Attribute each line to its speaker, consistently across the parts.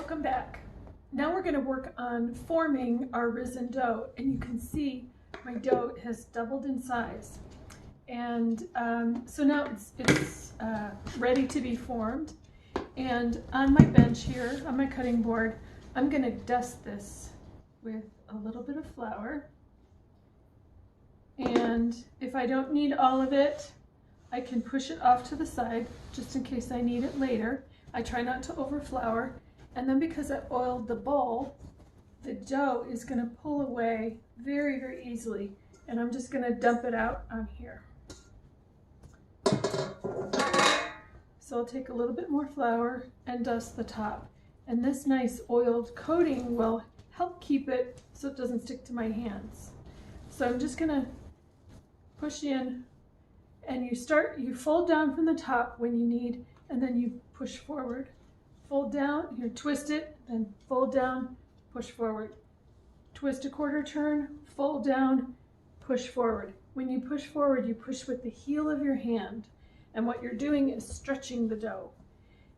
Speaker 1: Welcome back. Now we're going to work on forming our risen dough, and you can see my dough has doubled in size. And so now it's ready to be formed. And on my bench here, on my cutting board, I'm going to dust this with a little bit of flour. And if I don't need all of it, I can push it off to the side just in case I need it later. I try not to over flour. And then because I oiled the bowl, the dough is going to pull away very, very easily. And I'm just going to dump it out on here. So I'll take a little bit more flour and dust the top. And this nice oiled coating will help keep it so it doesn't stick to my hands. So I'm just going to push in, and you fold down from the top when you need, and then you push forward. Fold down, you twist it, then fold down, push forward. Twist a quarter turn, fold down, push forward. When you push forward, you push with the heel of your hand, and what you're doing is stretching the dough.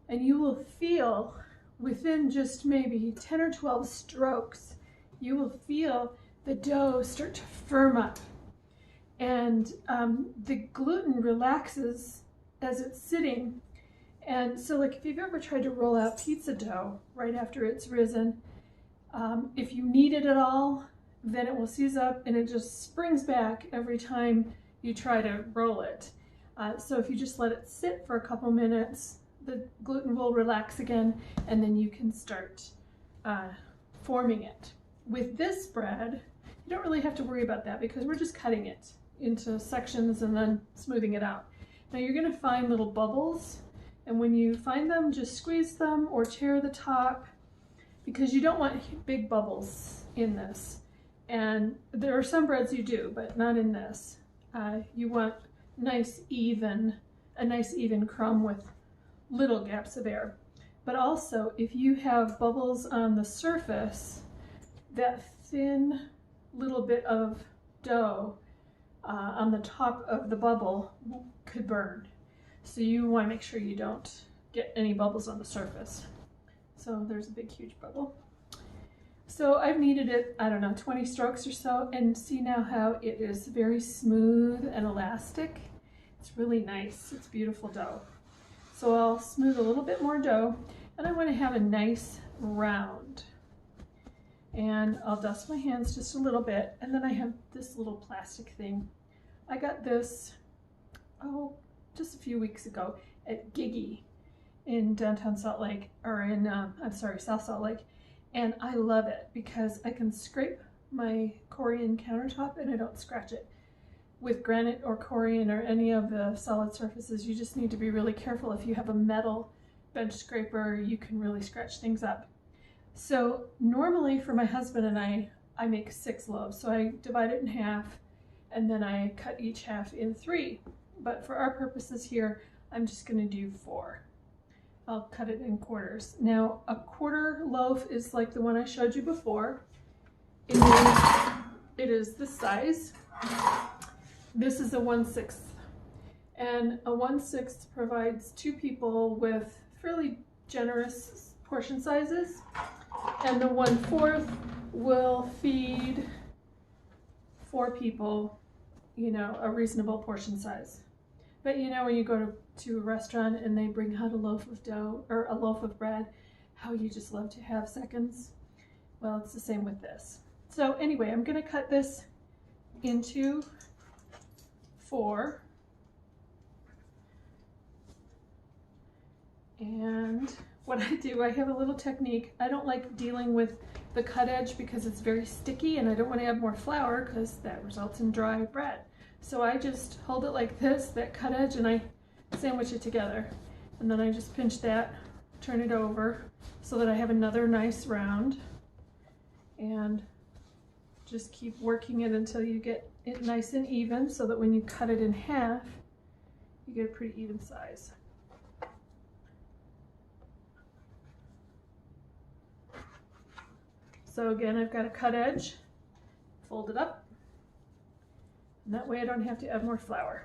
Speaker 1: And you will feel within just maybe 10 or 12 strokes, you will feel the dough start to firm up. And the gluten relaxes as it's sitting. And so like if you've ever tried to roll out pizza dough right after it's risen, if you knead it at all, then it will seize up and it just springs back every time you try to roll it. So if you just let it sit for a couple minutes, the gluten will relax again, and then you can start forming it. With this bread, you don't really have to worry about that because we're just cutting it into sections and then smoothing it out. Now you're going to find little bubbles, and when you find them, just squeeze them or tear the top, because you don't want big bubbles in this. And there are some breads you do, but not in this. You want a nice even crumb with little gaps of air. But also, if you have bubbles on the surface, that thin little bit of dough on the top of the bubble could burn. So you want to make sure you don't get any bubbles on the surface. So there's a big, huge bubble. So I've kneaded it, I don't know, 20 strokes or so, and see now how it is very smooth and elastic. It's really nice. It's beautiful dough. So I'll smooth a little bit more dough, and I want to have a nice round. And I'll dust my hands just a little bit, and then I have this little plastic thing. I got this, just a few weeks ago at Giggy in downtown Salt Lake, or in, South Salt Lake. And I love it because I can scrape my Corian countertop and I don't scratch it. With granite or Corian or any of the solid surfaces, you just need to be really careful. If you have a metal bench scraper, you can really scratch things up. So normally for my husband and I make 6 loaves. So I divide it in half, and then I cut each half in 3. But for our purposes here, I'm just going to do 4. I'll cut it in quarters. Now, a quarter loaf is like the one I showed you before. It is this size. This is a 1/6, and a 1/6 provides 2 people with fairly generous portion sizes, and the 1/4 will feed 4 people, you know, a reasonable portion size. But you know, when you go to a restaurant and they bring out a loaf of dough or a loaf of bread, how you just love to have seconds. Well, it's the same with this. So anyway, I'm going to cut this into 4. And what I do, I have a little technique. I don't like dealing with the cut edge because it's very sticky, and I don't want to add more flour because that results in dry bread. So I just hold it like this, that cut edge, and I sandwich it together. And then I just pinch that, turn it over so that I have another nice round, and just keep working it until you get it nice and even, so that when you cut it in half, you get a pretty even size. So again, I've got a cut edge, fold it up, and that way I don't have to add more flour.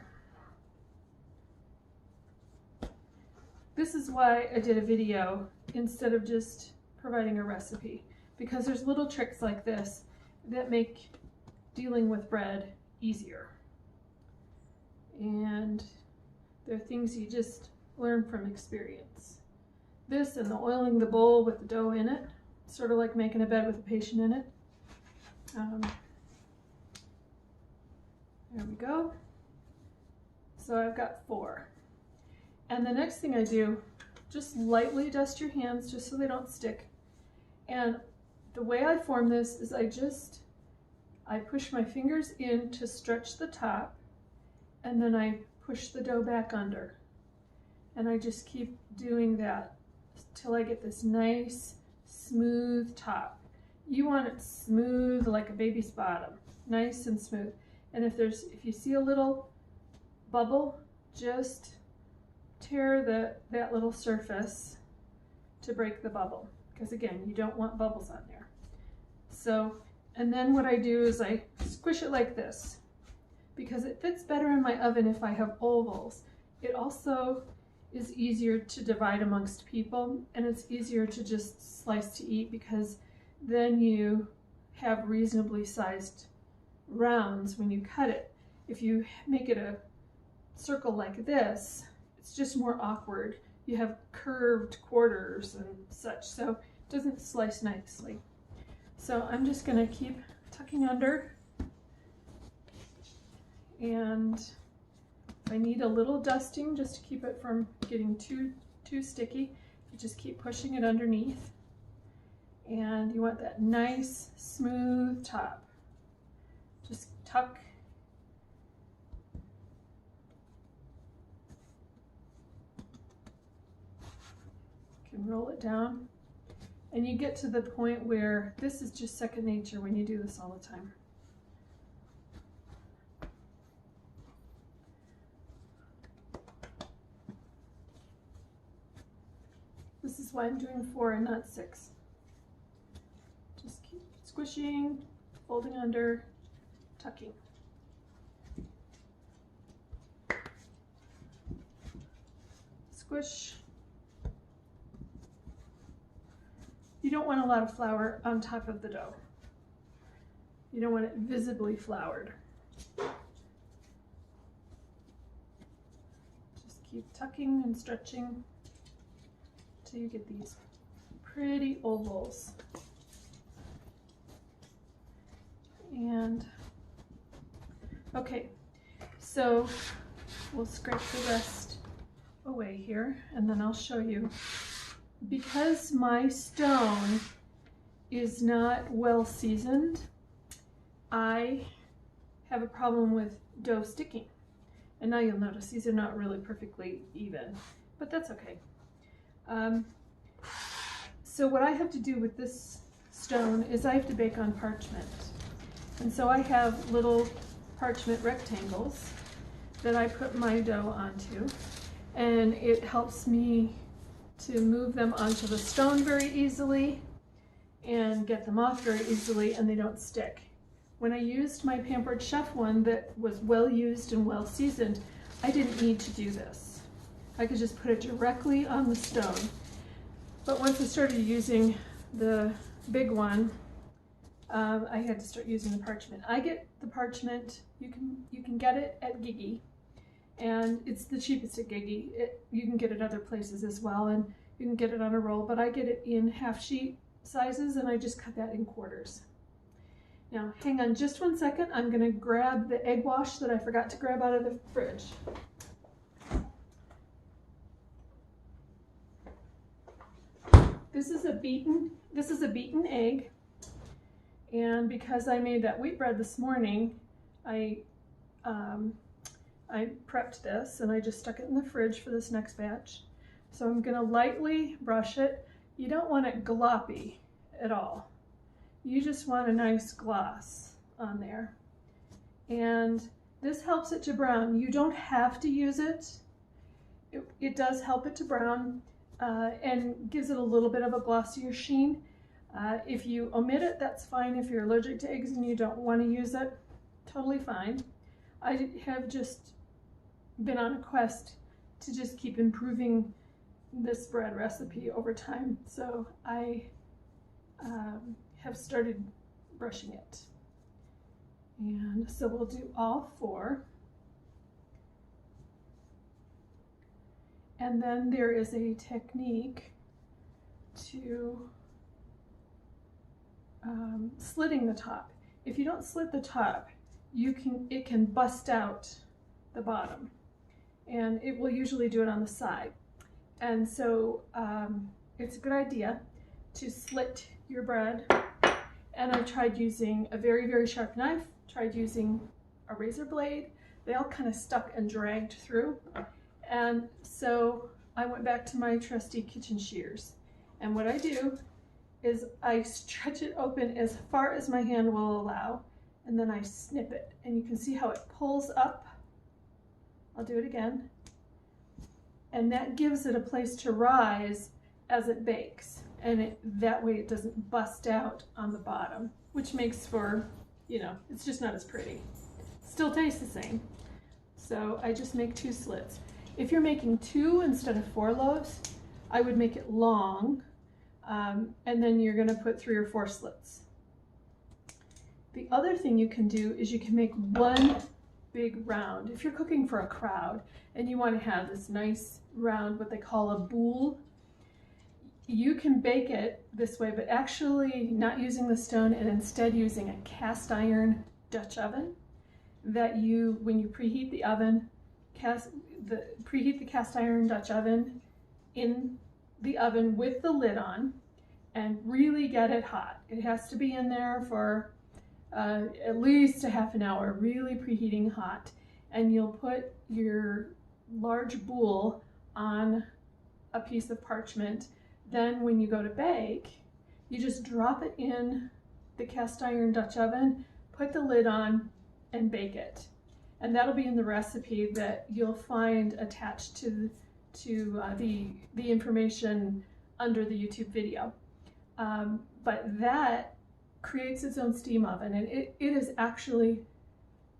Speaker 1: This is why I did a video instead of just providing a recipe, because there's little tricks like this that make dealing with bread easier. And they're things you just learn from experience. This and the oiling the bowl with the dough in it, sort of like making a bed with a patient in it. There we go. So I've got 4. And the next thing I do, just lightly dust your hands just so they don't stick. And the way I form this is I push my fingers in to stretch the top, and then I push the dough back under. And I just keep doing that till I get this nice, smooth top. You want it smooth like a baby's bottom, nice and smooth. And if you see a little bubble, just tear that little surface to break the bubble, because again, you don't want bubbles on there. So, and then what I do is I squish it like this, because it fits better in my oven if I have ovals. It also is easier to divide amongst people, and it's easier to just slice to eat, because then you have reasonably sized rounds when you cut it. If you make it a circle like this, it's just more awkward. You have curved quarters and such, so it doesn't slice nicely. So I'm just going to keep tucking under, and I need a little dusting just to keep it from getting too sticky. You just keep pushing it underneath, and you want that nice smooth top. Just tuck. You can roll it down, and you get to the point where this is just second nature when you do this all the time. This is why I'm doing 4 and not 6. Just keep squishing, folding under, tucking. Squish. You don't want a lot of flour on top of the dough. You don't want it visibly floured. Just keep tucking and stretching till you get these pretty ovals. And okay, so we'll scrape the rest away here, and then I'll show you. Because my stone is not well seasoned, I have a problem with dough sticking. And now you'll notice these are not really perfectly even, but that's okay. So what I have to do with this stone is I have to bake on parchment. And so I have little parchment rectangles that I put my dough onto, and it helps me to move them onto the stone very easily and get them off very easily, and they don't stick. When I used my Pampered Chef one that was well used and well seasoned, I didn't need to do this. I could just put it directly on the stone. But once I started using the big one, I had to start using the parchment. I get the parchment, you can get it at Gigi, and it's the cheapest at Gigi. You can get it other places as well, and you can get it on a roll, but I get it in half sheet sizes, and I just cut that in quarters. Now, hang on just 1 second. I'm gonna grab the egg wash that I forgot to grab out of the fridge. This is a beaten egg, and because I made that wheat bread this morning, I prepped this and I just stuck it in the fridge for this next batch. So I'm gonna lightly brush it. You don't want it gloppy at all. You just want a nice gloss on there. And this helps it to brown. You don't have to use it. It does help it to brown and gives it a little bit of a glossier sheen. If you omit it, that's fine. If you're allergic to eggs and you don't want to use it, totally fine. I have just been on a quest to just keep improving this bread recipe over time. So I have started brushing it. And so we'll do all 4. And then there is a technique to slitting the top. If you don't slit the top, it can bust out the bottom, and it will usually do it on the side. And so it's a good idea to slit your bread. And I tried using a very, very sharp knife, tried using a razor blade. They all kind of stuck and dragged through. And so I went back to my trusty kitchen shears. And what I do is I stretch it open as far as my hand will allow, and then I snip it. And you can see how it pulls up. I'll do it again. And that gives it a place to rise as it bakes. And that way it doesn't bust out on the bottom, which makes for, you know, it's just not as pretty. Still tastes the same. So I just make 2 slits. If you're making 2 instead of 4 loaves, I would make it long, and then you're gonna put 3 or 4 slits. The other thing you can do is you can make 1 big round. If you're cooking for a crowd and you want to have this nice round, what they call a boule, you can bake it this way, but actually not using the stone and instead using a cast iron Dutch oven that when you preheat the oven, preheat the cast iron Dutch oven in the oven with the lid on and really get it hot. It has to be in there for at least a half an hour, really preheating hot. And you'll put your large boule on a piece of parchment. Then when you go to bake, you just drop it in the cast iron Dutch oven, put the lid on, and bake it. And that'll be in the recipe that you'll find attached to the information under the YouTube video. But that creates its own steam oven, and it is actually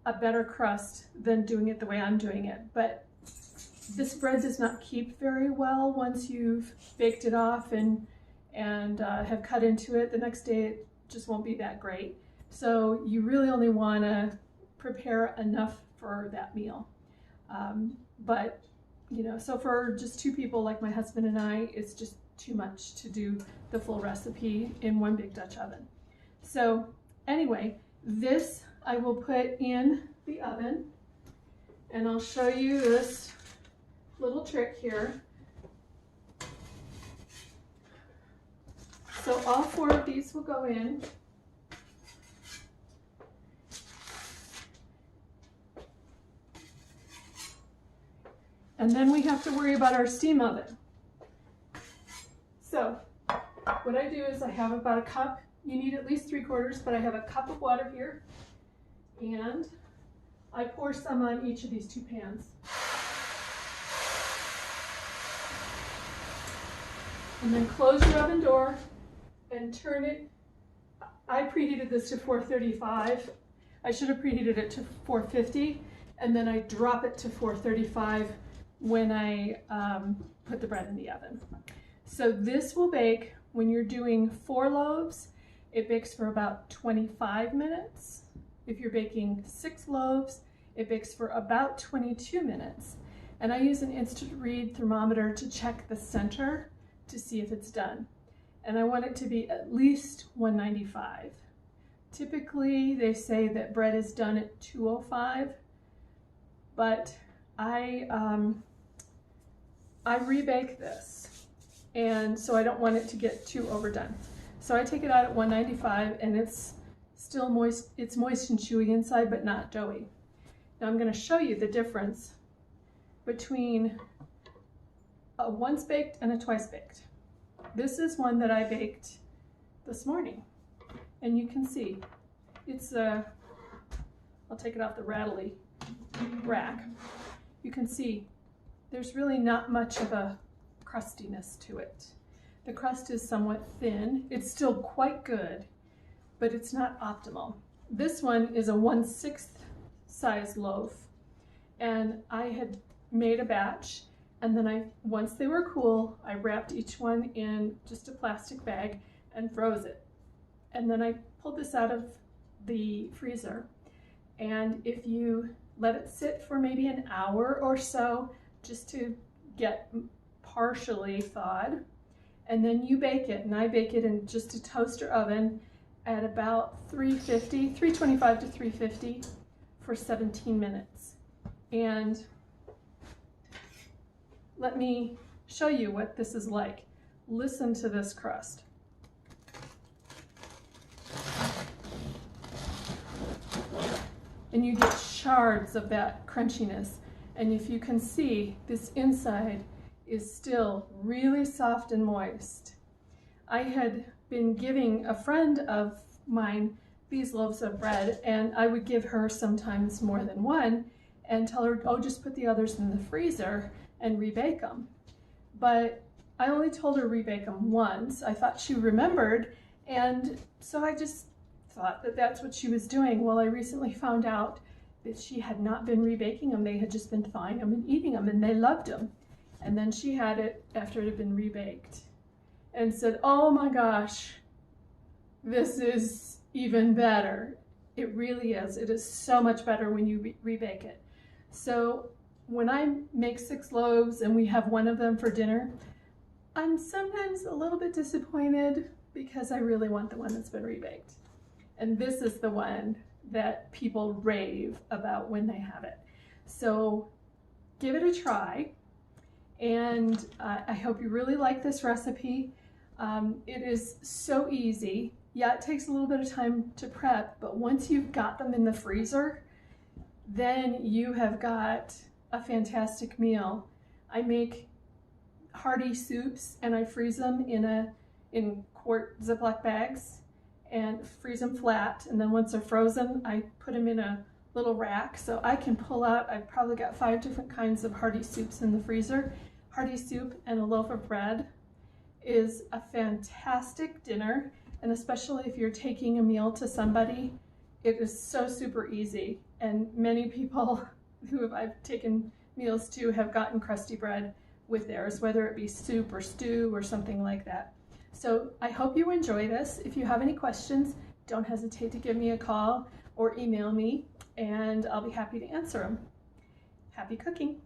Speaker 1: a better crust than doing it the way I'm doing it. But this bread does not keep very well once you've baked it off and have cut into it. The next day it just won't be that great. So you really only want to prepare enough for that meal. But you know, so for just 2 people like my husband and I, it's just too much to do the full recipe in 1 big Dutch oven. So anyway, this I will put in the oven, and I'll show you this little trick here. So all 4 of these will go in. And then we have to worry about our steam oven. So what I do is I have about a cup. You need at least 3/4, but I have a cup of water here, and I pour some on each of these 2 pans. And then close your oven door and turn it. I preheated this to 435. I should have preheated it to 450, and then I drop it to 435 when I put the bread in the oven. So this will bake, when you're doing 4 loaves, it bakes for about 25 minutes. If you're baking 6 loaves, it bakes for about 22 minutes. And I use an instant read thermometer to check the center to see if it's done. And I want it to be at least 195. Typically, they say that bread is done at 205, but I rebake this, and so I don't want it to get too overdone. So I take it out at 195, and it's still moist. It's moist and chewy inside, but not doughy. Now I'm going to show you the difference between a once baked and a twice baked. This is one that I baked this morning, and you can see it's I'll take it off the rattly rack. You can see there's really not much of a crustiness to it. The crust is somewhat thin. It's still quite good, but it's not optimal. This one is a 1/6 size loaf, and I had made a batch, and then once they were cool, I wrapped each one in just a plastic bag, and froze it. And then I pulled this out of the freezer. And if you let it sit for maybe an hour or so, just to get partially thawed, and then you bake it, and I bake it in just a toaster oven at about 325 to 350 for 17 minutes. And let me show you what this is like. Listen to this crust. And you get shards of that crunchiness. And if you can see, this inside is still really soft and moist. I had been giving a friend of mine these loaves of bread, and I would give her sometimes more than one and tell her, oh, just put the others in the freezer and rebake them. But I only told her rebake them once. I thought she remembered, and so I just thought that that's what she was doing. Well, I recently found out that she had not been rebaking them. They had just been thawing them and eating them, and they loved them. And then she had it after it had been rebaked and said, oh my gosh, this is even better. It really is. It is so much better when you rebake it. So when I make 6 loaves and we have one of them for dinner, I'm sometimes a little bit disappointed because I really want the one that's been rebaked. And this is the one that people rave about when they have it. So give it a try. And I hope you really like this recipe. It is so easy. Yeah, it takes a little bit of time to prep, but once you've got them in the freezer, then you have got a fantastic meal. I make hearty soups and I freeze them in quart Ziploc bags and freeze them flat. And then once they're frozen, I put them in a little rack so I can pull out. I've probably got 5 different kinds of hearty soups in the freezer. Hearty soup and a loaf of bread is a fantastic dinner, and especially if you're taking a meal to somebody, it is so super easy. And many people who I've taken meals to have gotten crusty bread with theirs, whether it be soup or stew or something like that. So I hope you enjoy this. If you have any questions, don't hesitate to give me a call or email me, and I'll be happy to answer them. Happy cooking!